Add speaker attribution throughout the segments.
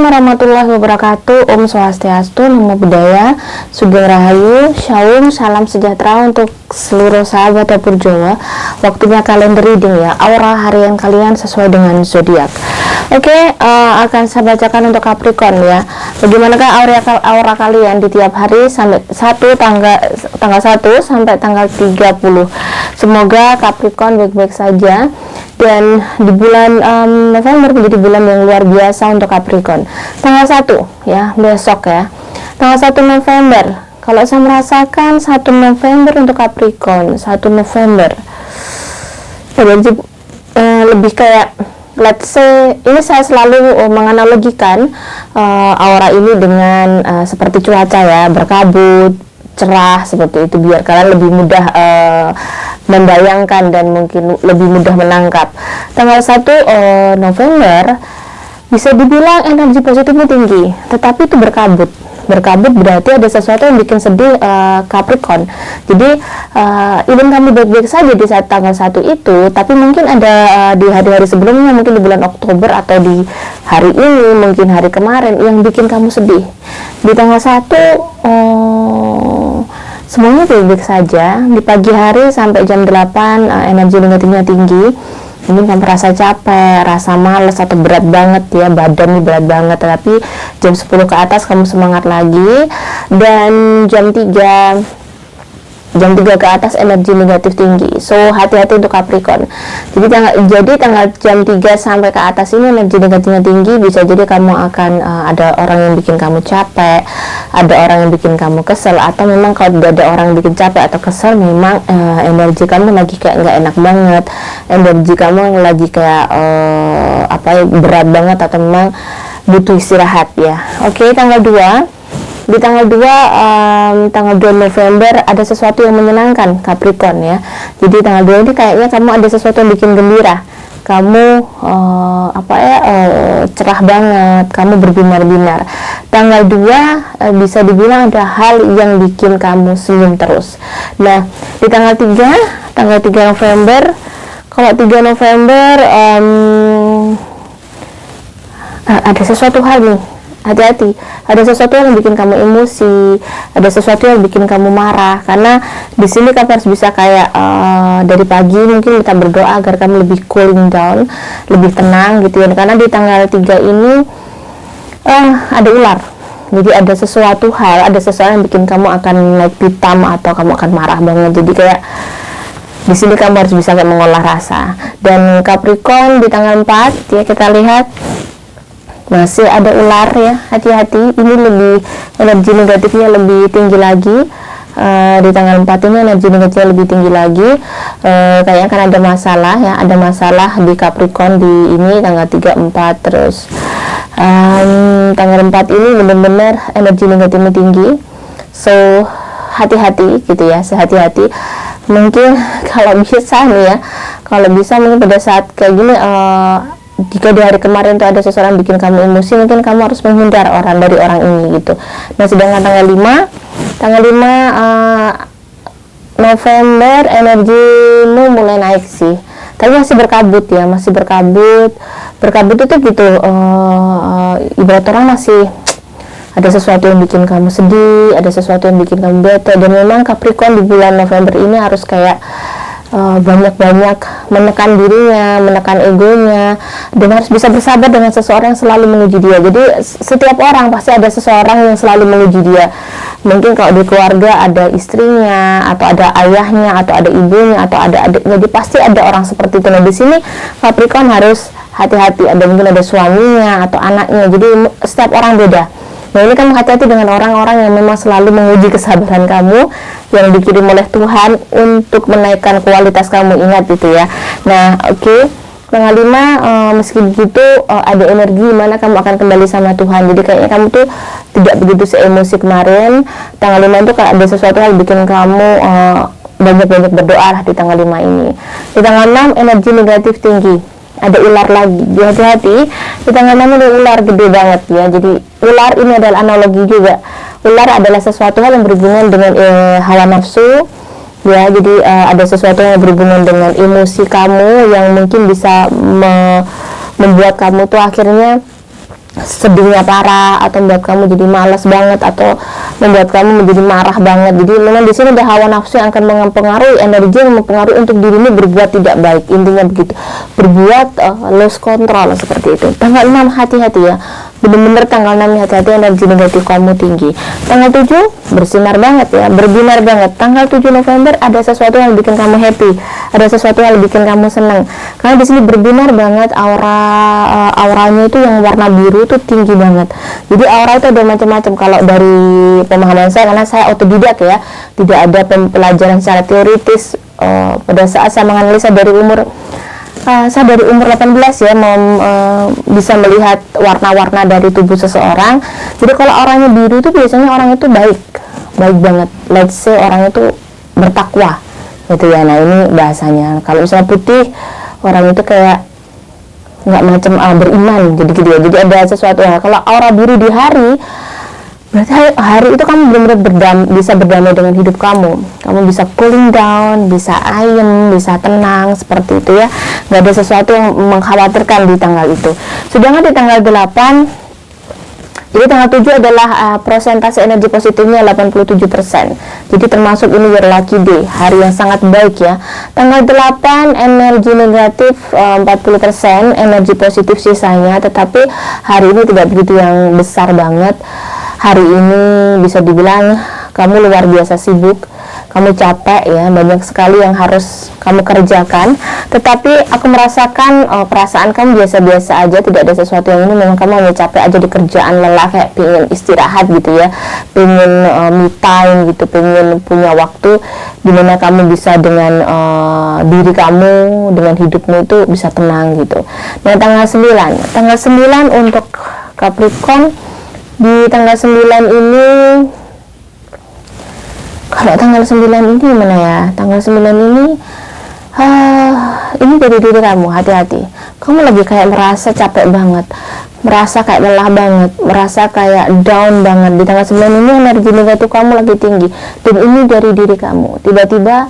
Speaker 1: Warahmatullahi wabarakatuh. Om Swastiastu, Namo Buddhaya, Sugeng Rahayu, Shalom, salam sejahtera untuk seluruh sahabat dapur Jawa. Waktunya kalian reading ya, aura harian kalian sesuai dengan zodiak. Oke, akan saya bacakan untuk Capricorn ya. Bagaimanakah aura kalian di tiap hari sampai tanggal 1 sampai tanggal 30. Semoga Capricorn baik-baik saja. Dan di bulan November menjadi bulan yang luar biasa untuk Capricorn. Tanggal 1 ya, besok ya, tanggal 1 November. Kalau saya merasakan 1 November untuk Capricorn, 1 November lebih kayak, let's say, ini saya selalu menganalogikan aura ini dengan seperti cuaca ya, berkabut, cerah seperti itu, biar kalian lebih mudah membayangkan dan mungkin lebih mudah menangkap. Tanggal 1 November bisa dibilang energi positifnya tinggi, tetapi itu berkabut berarti ada sesuatu yang bikin sedih Capricorn. Jadi even kamu baik-baik saja di saat tanggal 1 itu, tapi mungkin ada di hari-hari sebelumnya, mungkin di bulan Oktober atau di hari ini, mungkin hari kemarin, yang bikin kamu sedih. Di tanggal 1 semuanya baik-baik saja. Di pagi hari sampai jam 8 energi negatifnya tinggi. Mungkin kamu rasa capek, rasa malas atau berat banget ya, badan ini berat banget. Tapi jam 10 ke atas kamu semangat lagi. Dan jam 3 ke atas energi negatif tinggi. So hati-hati untuk Capricorn. Jadi tanggal jam 3 sampai ke atas ini energi negatifnya tinggi. Bisa jadi kamu akan ada orang yang bikin kamu capek, ada orang yang bikin kamu kesel, atau memang kalau tidak ada orang yang bikin capek atau kesel, memang energi kamu lagi kayak nggak enak banget, energi kamu lagi kayak berat banget, atau memang butuh istirahat ya. Oke, tanggal 2. Di tanggal 2 November ada sesuatu yang menyenangkan Capricorn ya. Jadi tanggal 2 ini kayaknya kamu ada sesuatu yang bikin gembira. Kamu cerah banget, kamu berbinar-binar. Tanggal 2 bisa dibilang ada hal yang bikin kamu senyum terus. Nah, di tanggal 3 November, kalau 3 November ada sesuatu hal nih. Hati-hati, ada sesuatu yang bikin kamu emosi, ada sesuatu yang bikin kamu marah. Karena di sini kamu harus bisa kayak dari pagi mungkin kita berdoa agar kamu lebih cooling down, lebih tenang gitu ya. Karena di tanggal 3 ini ada ular. Jadi ada sesuatu hal, ada sesuatu yang bikin kamu akan naik pitam atau kamu akan marah banget. Jadi kayak di sini kamu harus bisa kayak mengolah rasa. Dan Capricorn di tanggal 4 ya, kita lihat masih ada ular ya, hati-hati. Ini lebih, energi negatifnya lebih tinggi lagi. Di tanggal 4 ini energi negatifnya lebih tinggi lagi. Kayaknya kan ada masalah ya, ada masalah di Capricorn di ini tanggal 3, 4 terus. Tanggal 4 ini benar-benar energi negatifnya tinggi. So hati-hati gitu ya, sehati-hati. Mungkin kalau bisa nih ya, kalau bisa mungkin pada saat kayak gini, jika di hari kemarin tuh ada seseorang bikin kamu emosi, mungkin kamu harus menghindar dari orang ini gitu. Nah, sedangkan tanggal 5 November energimu mulai naik sih, tapi masih berkabut ya, masih berkabut itu gitu, ibarat orang masih ada sesuatu yang bikin kamu sedih, ada sesuatu yang bikin kamu bete. Dan memang Capricorn di bulan November ini harus kayak banyak-banyak menekan dirinya, menekan egonya, dan harus bisa bersabar dengan seseorang yang selalu menguji dia. Jadi setiap orang pasti ada seseorang yang selalu menguji dia. Mungkin kalau di keluarga ada istrinya, atau ada ayahnya, atau ada ibunya, atau ada adiknya. Jadi pasti ada orang seperti itu. Nah, di sini Capricorn harus hati-hati. Mungkin ada suaminya atau anaknya. Jadi setiap orang beda. Nah, ini kamu hati-hati dengan orang-orang yang memang selalu menguji kesabaran kamu, yang dikirim oleh Tuhan untuk menaikkan kualitas kamu, ingat itu ya. Nah, oke. Tanggal 5, meski begitu ada energi mana kamu akan kembali sama Tuhan. Jadi kayaknya kamu tuh tidak begitu seemosi kemarin. Tanggal 5 itu kayak ada sesuatu yang bikin kamu banyak-banyak berdoa lah di tanggal 5 ini. Di tanggal 6 energi negatif tinggi, ada ular lagi, hati-hati. Di tanggal 6 ada ular gede banget ya. Jadi ular ini adalah analogi juga. Ular adalah sesuatu hal yang berhubungan dengan hawa nafsu, ya. Jadi ada sesuatu yang berhubungan dengan emosi kamu yang mungkin bisa membuat kamu tuh akhirnya sedihnya parah, atau membuat kamu jadi malas banget, atau membuat kamu menjadi marah banget. Jadi memang di sini ada hawa nafsu yang akan mempengaruhi energi, yang mempengaruhi untuk dirimu berbuat tidak baik, intinya begitu, berbuat lost control seperti itu. Tanggal 6 hati-hati ya, bener-bener tanggal 6 hati-hati, energi negatif kamu tinggi. Tanggal 7 bersinar banget ya, berbinar banget. Tanggal 7 November ada sesuatu yang bikin kamu happy, ada sesuatu yang bikin kamu senang, karena di sini berbinar banget, auranya itu yang warna biru itu tinggi banget. Jadi aura itu ada macam-macam. Kalau dari pemahaman saya, karena saya otodidak ya, tidak ada pelajaran secara teoritis. Pada saat saya menganalisa dari umur saya dari umur 18 ya, bisa melihat warna-warna dari tubuh seseorang. Jadi kalau orangnya biru itu biasanya orang itu baik banget, let's say orang itu bertakwa gitu ya. Nah ini bahasanya. Kalau misalnya putih, orang itu kayak nggak macam beriman, jadi gitu ya. Jadi ada sesuatu ya. Kalau aura biru di hari, berarti hari itu kamu benar-benar bisa berdamai dengan hidup kamu bisa cooling down, bisa ayem, bisa tenang, seperti itu ya. Nggak ada sesuatu yang mengkhawatirkan di tanggal itu. Sedangkan di tanggal 8, jadi tanggal 7 adalah persentase energi positifnya 87%. Jadi termasuk ini your lucky day, hari yang sangat baik ya. Tanggal 8 energi negatif 40%, energi positif sisanya. Tetapi hari ini tidak begitu yang besar banget. Hari ini bisa dibilang kamu luar biasa sibuk, kamu capek ya, banyak sekali yang harus kamu kerjakan. Tetapi aku merasakan perasaan kamu biasa-biasa aja, tidak ada sesuatu yang ini. Memang kamu hanya capek aja di kerjaan, lelah, kayak pengen istirahat gitu ya, pengen me time gitu, pengen punya waktu dimana kamu bisa dengan diri kamu, dengan hidupmu itu bisa tenang gitu. Nah tanggal 9 untuk Capricorn, di tanggal 9 ini, kalau tanggal 9 ini gimana ya, tanggal 9 ini dari diri kamu, hati-hati. Kamu lagi kayak merasa capek banget, merasa kayak lelah banget, merasa kayak down banget. Di tanggal 9 ini energi negatif kamu lagi tinggi, dan ini dari diri kamu. Tiba-tiba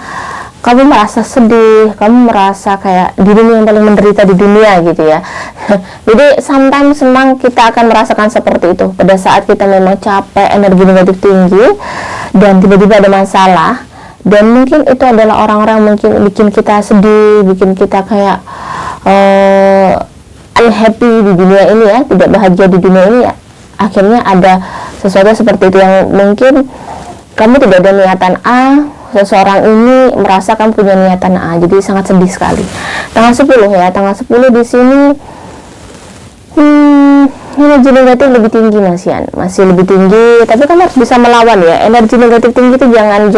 Speaker 1: kamu merasa sedih, kamu merasa kayak dirimu yang paling menderita di dunia gitu ya. Jadi sometimes memang kita akan merasakan seperti itu pada saat kita memang capek, energi negatif tinggi, dan tiba-tiba ada masalah. Dan mungkin itu adalah orang-orang mungkin bikin kita sedih, bikin kita kayak unhappy di dunia ini ya, tidak bahagia di dunia ini ya. Akhirnya ada sesuatu seperti itu yang mungkin kamu tidak ada niatan A, seseorang ini merasa kamu punya niatan A, jadi sangat sedih sekali. Tanggal 10 ya, tanggal 10 di sini energi negatif lebih tinggi masih lebih tinggi, tapi kamu harus bisa melawan ya. Energi negatif tinggi itu jangan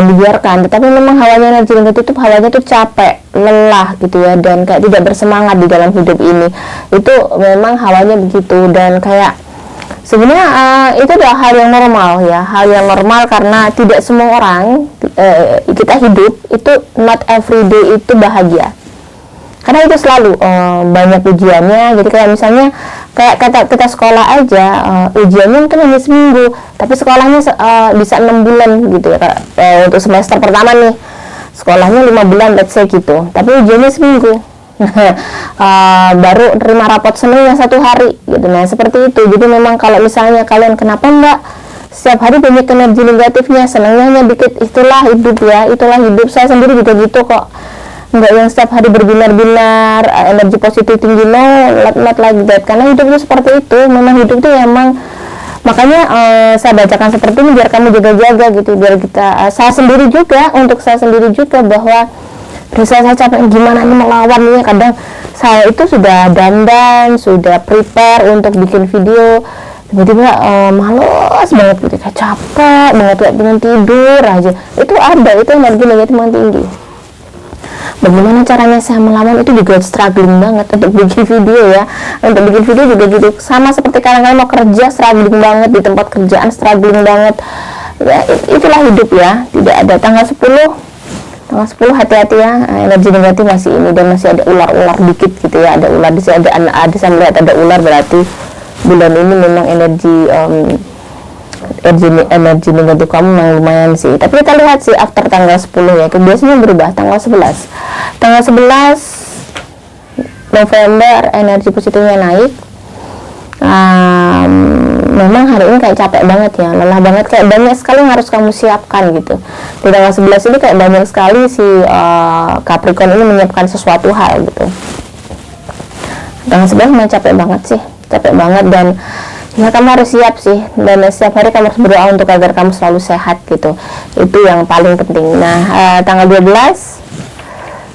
Speaker 1: dibiarkan. Tetapi memang hawanya energi negatif itu hawanya tuh capek, lelah gitu ya, dan kayak tidak bersemangat di dalam hidup ini. Itu memang hawanya begitu, dan kayak sebenarnya itu adalah hal yang normal ya, hal yang normal, karena tidak semua orang kita hidup itu not every day itu bahagia, karena itu selalu banyak ujiannya. Jadi kayak misalnya kayak kita sekolah aja, ujiannya mungkin hanya seminggu, tapi sekolahnya bisa 6 bulan gitu ya. Untuk semester pertama nih sekolahnya 5 bulan let's say gitu, tapi ujiannya seminggu. Baru terima rapot senengnya 1 hari gitu. Nah seperti itu. Jadi memang kalau misalnya kalian kenapa enggak setiap hari banyak energi negatifnya, senangnya hanya dikit, itulah hidup ya, itulah hidup. Saya sendiri juga gitu kok, enggak yang setiap hari berbinar-binar energi positif tinggi, no, not like that. Karena hidup itu seperti itu, memang hidup itu memang. Makanya saya bacakan seperti ini biar kamu jaga-jaga gitu, biar kita saya sendiri juga, untuk saya sendiri juga, bahwa saya capek gimana nih melawannya. Kadang saya itu sudah dandan, sudah prepare untuk bikin video, tiba-tiba males banget gitu, kayak capek banget, kayak pengen tidur aja. Itu ada, itu energi negatif yang tinggi. Bagaimana caranya saya melawan itu juga struggling banget untuk bikin video ya. Untuk bikin video juga gitu, sama seperti kalian mau kerja, struggling banget di tempat kerjaan, struggling banget ya. Itulah hidup ya, tidak ada. Tanggal 10 hati-hati ya, energi negatif masih ini, dan masih ada ular-ular dikit gitu ya, ada ular di sini, ada saya melihat ada ular, berarti bulan ini memang energi energi negatif kamu memang lumayan sih. Tapi kita lihat sih after tanggal 10 ya, biasanya berubah tanggal 11 November, energi positifnya naik. Memang hari ini kayak capek banget ya, lelah banget, kayak banyak sekali yang harus kamu siapkan gitu. Di tanggal 11 ini kayak banyak sekali si Capricorn ini menyiapkan sesuatu hal gitu. Tanggal 11 memang capek banget sih, capek banget, dan ya kamu harus siap sih, dan setiap hari kamu harus berdoa untuk agar kamu selalu sehat gitu. Itu yang paling penting. Nah, tanggal 12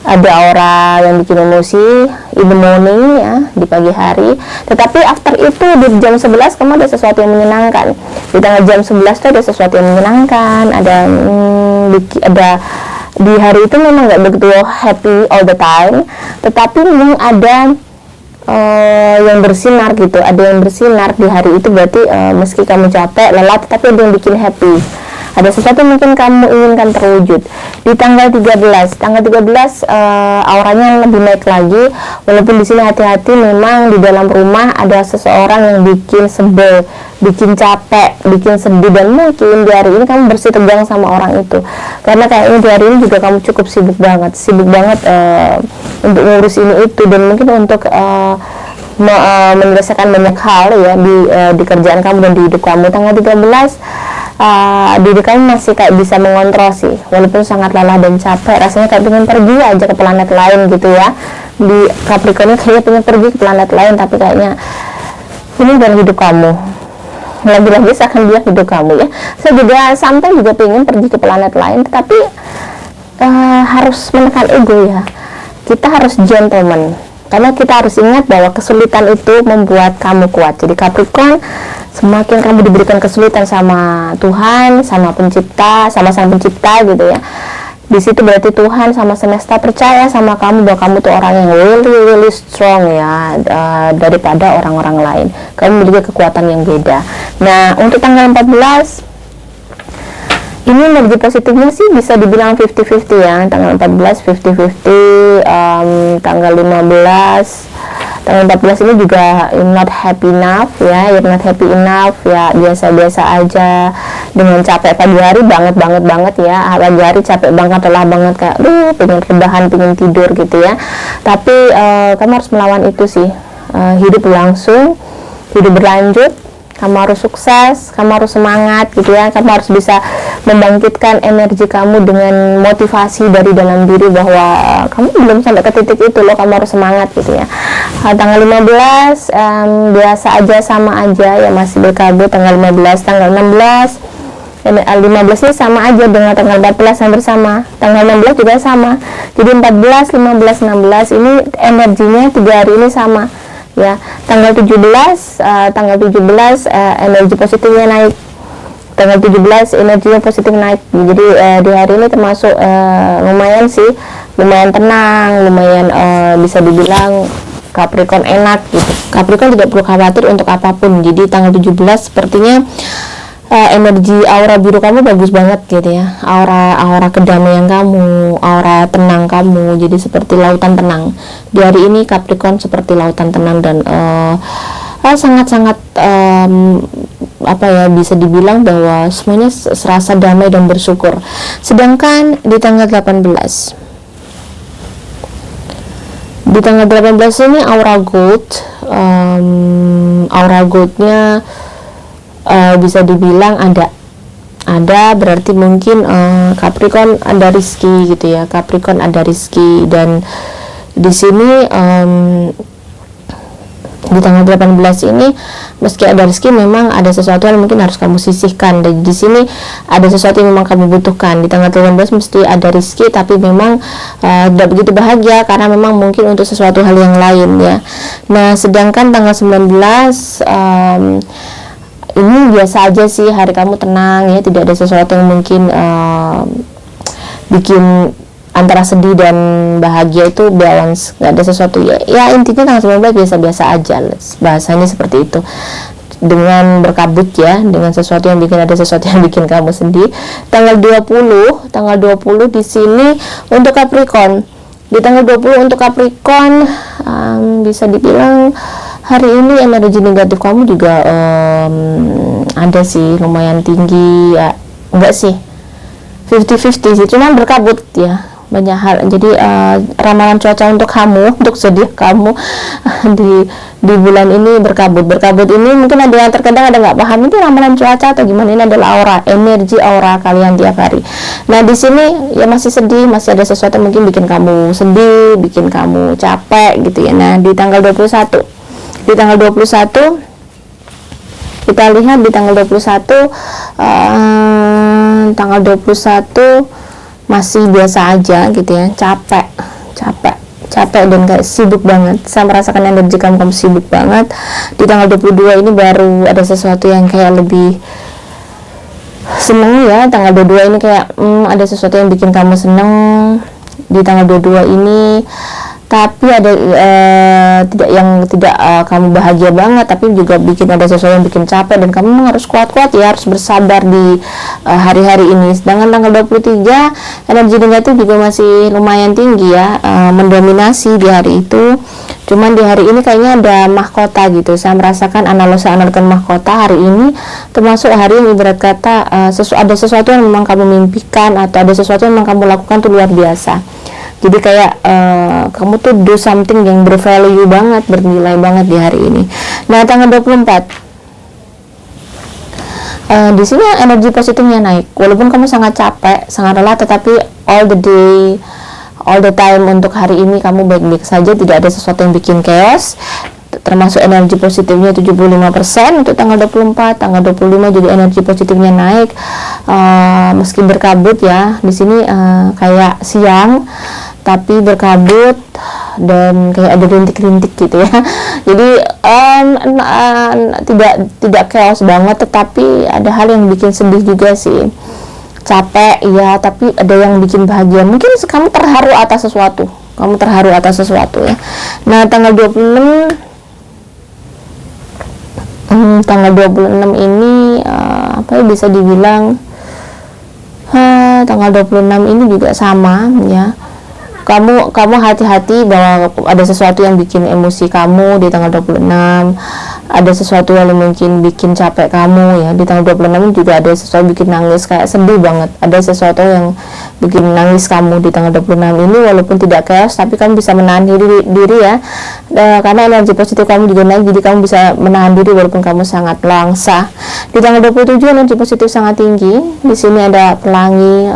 Speaker 1: ada aura yang bikin emosi in the morning ya, di pagi hari. Tetapi after itu di jam 11 kamu ada sesuatu yang menyenangkan. Di tanggal jam 11 itu ada sesuatu yang menyenangkan, ada di hari itu memang nggak begitu happy all the time, tetapi memang ada yang bersinar gitu, ada yang bersinar di hari itu. Berarti meski kamu capek, lelah, tetapi ada yang bikin happy. Ada sesuatu yang mungkin kamu inginkan terwujud. Di tanggal 13 auranya lebih naik lagi, walaupun di sini hati-hati, memang di dalam rumah ada seseorang yang bikin sebel, bikin capek, bikin sedih, dan mungkin di hari ini kamu bersih tegang sama orang itu, karena kayaknya di hari ini juga kamu cukup sibuk banget untuk ngurus ini itu, dan mungkin untuk menyelesaikan banyak hal ya di kerjaan kamu dan di hidup kamu. Tanggal 13 diri kamu masih kayak bisa mengontrol sih, walaupun sangat lelah dan capek, rasanya kayak pengen pergi aja ke planet lain gitu ya. Di Capricorn kayaknya pengen pergi ke planet lain, tapi kayaknya ini bukan hidup kamu, lagi-lagi saya akan bilang hidup kamu ya. Saya juga sampai juga pengen pergi ke planet lain, tetapi harus menekan ego ya. Kita harus gentleman, karena kita harus ingat bahwa kesulitan itu membuat kamu kuat. Jadi Capricorn, semakin kamu diberikan kesulitan sama Tuhan, sama pencipta, sama sang pencipta gitu ya, di situ berarti Tuhan sama semesta percaya sama kamu bahwa kamu tuh orang yang really strong ya, daripada orang-orang lain. Kamu memiliki kekuatan yang beda. Nah, untuk tanggal 14 ini energi positifnya sih bisa dibilang 50-50 ya. Tanggal 14 50-50, tanggal 14 ini juga you're not happy enough ya, biasa-biasa aja, dengan capek pagi hari banget ya, pagi hari capek banget, lelah banget, kayak pengen rebahan, pengen tidur gitu ya. Tapi kamu harus melawan itu sih. Hidup berlangsung, hidup berlanjut, kamu harus sukses, kamu harus semangat gitu ya, kamu harus bisa membangkitkan energi kamu dengan motivasi dari dalam diri bahwa kamu belum sampai ke titik itu loh, kamu harus semangat gitu ya. Tanggal 15 biasa aja, sama aja ya, masih berkabut. Tanggal 16 ini sama aja dengan tanggal 14 yang bersama, tanggal 16 juga sama. Jadi 14, 15, 16 ini energinya 3 hari ini sama ya. Tanggal 17 energi positifnya naik. Tanggal 17 energinya positif naik. Jadi di hari ini termasuk lumayan sih, lumayan tenang, lumayan bisa dibilang Capricorn enak gitu. Capricorn tidak perlu khawatir untuk apapun. Jadi tanggal 17 sepertinya energi aura biru kamu bagus banget gitu ya, aura kedamaian kamu, aura tenang kamu, jadi seperti lautan tenang. Di hari ini Capricorn seperti lautan tenang, dan sangat-sangat bisa dibilang bahwa semuanya serasa damai dan bersyukur. Sedangkan di tanggal 18 ini aura goldnya bisa dibilang ada berarti mungkin Capricorn ada rezeki gitu ya, Capricorn ada rezeki. Dan di sini di tanggal 18 ini meski ada rezeki, memang ada sesuatu yang mungkin harus kamu sisihkan. Dan di sini ada sesuatu yang memang kamu butuhkan. Di tanggal 18 mesti ada rezeki, tapi memang tidak begitu bahagia karena memang mungkin untuk sesuatu hal yang lain ya. Nah, sedangkan tanggal 19 ini biasa aja sih, hari kamu tenang ya, tidak ada sesuatu yang mungkin bikin antara sedih dan bahagia, itu balance, nggak ada sesuatu ya intinya tanggal 19 biasa-biasa aja, bahasanya seperti itu, dengan berkabut ya, dengan sesuatu yang bikin kamu sedih. Tanggal 20 di sini untuk Capricorn. Di tanggal 20 untuk Capricorn bisa dibilang hari ini energi negatif kamu juga ada sih, lumayan tinggi ya. Enggak sih, 50-50 sih, cuman berkabut ya, banyak hal. Jadi ramalan cuaca untuk kamu, untuk zodiak kamu di bulan ini berkabut ini mungkin ada yang terkadang ada nggak paham ini ramalan cuaca atau gimana. Ini adalah aura, energi aura kalian tiap hari. Nah di sini ya masih sedih, masih ada sesuatu mungkin bikin kamu sedih, bikin kamu capek gitu ya. Nah di tanggal 21 kita lihat di tanggal 21 masih biasa aja gitu ya, capek dan kayak sibuk banget. Saya merasakan energi kamu sibuk banget. Di tanggal 22 ini baru ada sesuatu yang kayak lebih seneng ya. Tanggal 22 ini kayak ada sesuatu yang bikin kamu seneng di tanggal 22 ini. Tapi ada tidak kamu bahagia banget, tapi juga bikin ada sesuatu yang bikin capek, dan kamu harus kuat-kuat ya, harus bersabar di hari-hari ini. Sedangkan tanggal 23 energi negatif juga masih lumayan tinggi ya, mendominasi di hari itu. Cuman di hari ini kayaknya ada mahkota gitu. Saya merasakan analogi mahkota hari ini, termasuk hari yang ibarat kata ada sesuatu yang memang kamu mimpikan, atau ada sesuatu yang memang kamu lakukan tuh luar biasa. Jadi kayak kamu tuh do something yang bervalue banget, bernilai banget di hari ini. Nah tanggal 24 di sini energi positifnya naik, walaupun kamu sangat capek, sangat lelah, tetapi all the time untuk hari ini kamu baik-baik saja, tidak ada sesuatu yang bikin chaos. Termasuk energi positifnya 75% untuk tanggal 24, tanggal 25 juga energi positifnya naik, meski berkabut ya. Di sini kayak siang tapi berkabut dan kayak ada rintik-rintik gitu ya. Jadi tidak chaos banget, tetapi ada hal yang bikin sedih juga sih. Capek ya, tapi ada yang bikin bahagia. Mungkin kamu terharu atas sesuatu. Ya. Nah, tanggal 26 ini apa ya, bisa dibilang tanggal 26 ini juga sama ya. Kamu hati-hati bahwa ada sesuatu yang bikin emosi kamu di tanggal 26, ada sesuatu yang mungkin bikin capek kamu ya. Di tanggal 26 juga ada sesuatu bikin nangis, kayak sedih banget. Ada sesuatu yang bikin nangis kamu di tanggal 26 ini, walaupun tidak chaos, tapi kamu bisa menahan diri ya. Karena energi positif kamu juga naik, jadi kamu bisa menahan diri walaupun kamu sangat langsa. Di tanggal 27 energi positif sangat tinggi. Di sini ada pelangi,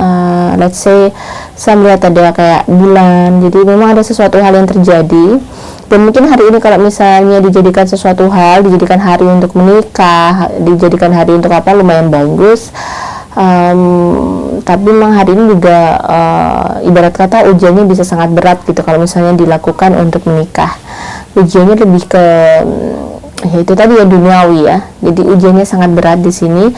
Speaker 1: let's say saya melihat ada kayak bulan. Jadi memang ada sesuatu hal yang terjadi, dan mungkin hari ini kalau misalnya dijadikan sesuatu hal, dijadikan hari untuk menikah, dijadikan hari untuk apa, lumayan bagus. Tapi memang hari ini juga ibarat kata ujiannya bisa sangat berat gitu kalau misalnya dilakukan untuk menikah. Ujiannya lebih ke ya itu tadi ya, duniawi ya. Jadi ujiannya sangat berat di sini,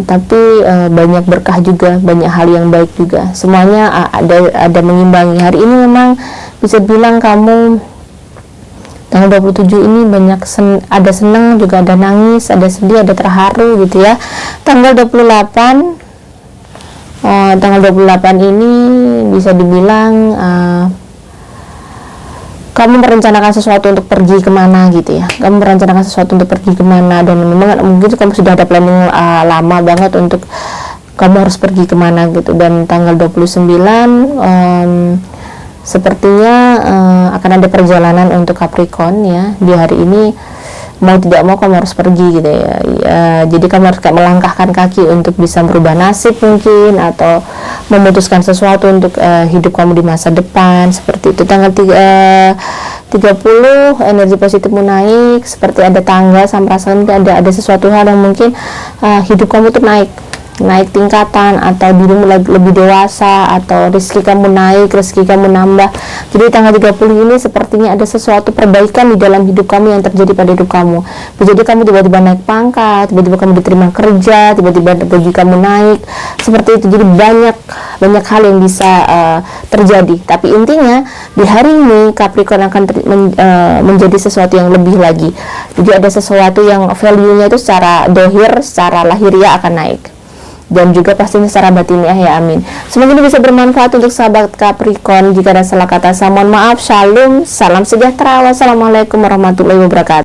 Speaker 1: tapi banyak berkah juga, banyak hal yang baik juga. Semuanya ada mengimbangi. Hari ini memang bisa bilang kamu tanggal 27 ini banyak ada senang, juga ada nangis, ada sedih, ada terharu gitu ya. Tanggal 28 ini bisa dibilang kamu merencanakan sesuatu untuk pergi kemana gitu ya. Kamu merencanakan sesuatu untuk pergi kemana, dan memang mungkin kamu sudah ada planning lama banget untuk kamu harus pergi kemana gitu. Dan tanggal 29 sepertinya akan ada perjalanan untuk Capricorn ya. Di hari ini mau tidak mau kamu harus pergi gitu ya. Jadi kamu harus melangkahkan kaki untuk bisa merubah nasib mungkin, atau memutuskan sesuatu untuk hidup kamu di masa depan, seperti itu. Tanggal 30 energi positifmu naik, seperti ada tangga, saya merasakan ada sesuatu hal yang mungkin hidup kamu tuh naik tingkatan, atau dirimu lebih dewasa, atau rezeki kamu naik, rezeki kamu nambah. Jadi tanggal 30 ini sepertinya ada sesuatu perbaikan di dalam hidup kamu yang terjadi pada hidup kamu. Jadi kamu tiba-tiba naik pangkat, tiba-tiba kamu diterima kerja, tiba-tiba gaji kamu naik, seperti itu. Jadi banyak hal yang bisa terjadi. Tapi intinya di hari ini Capricorn akan menjadi sesuatu yang lebih lagi. Jadi ada sesuatu yang value-nya itu secara dohir, secara lahiriah akan naik. dan juga pastinya secara batiniah ya, amin. Semoga ini bisa bermanfaat untuk sahabat Capricorn. Jika ada salah kata saya mohon maaf. Shalom, salam sejahtera, wassalamualaikum warahmatullahi wabarakatuh.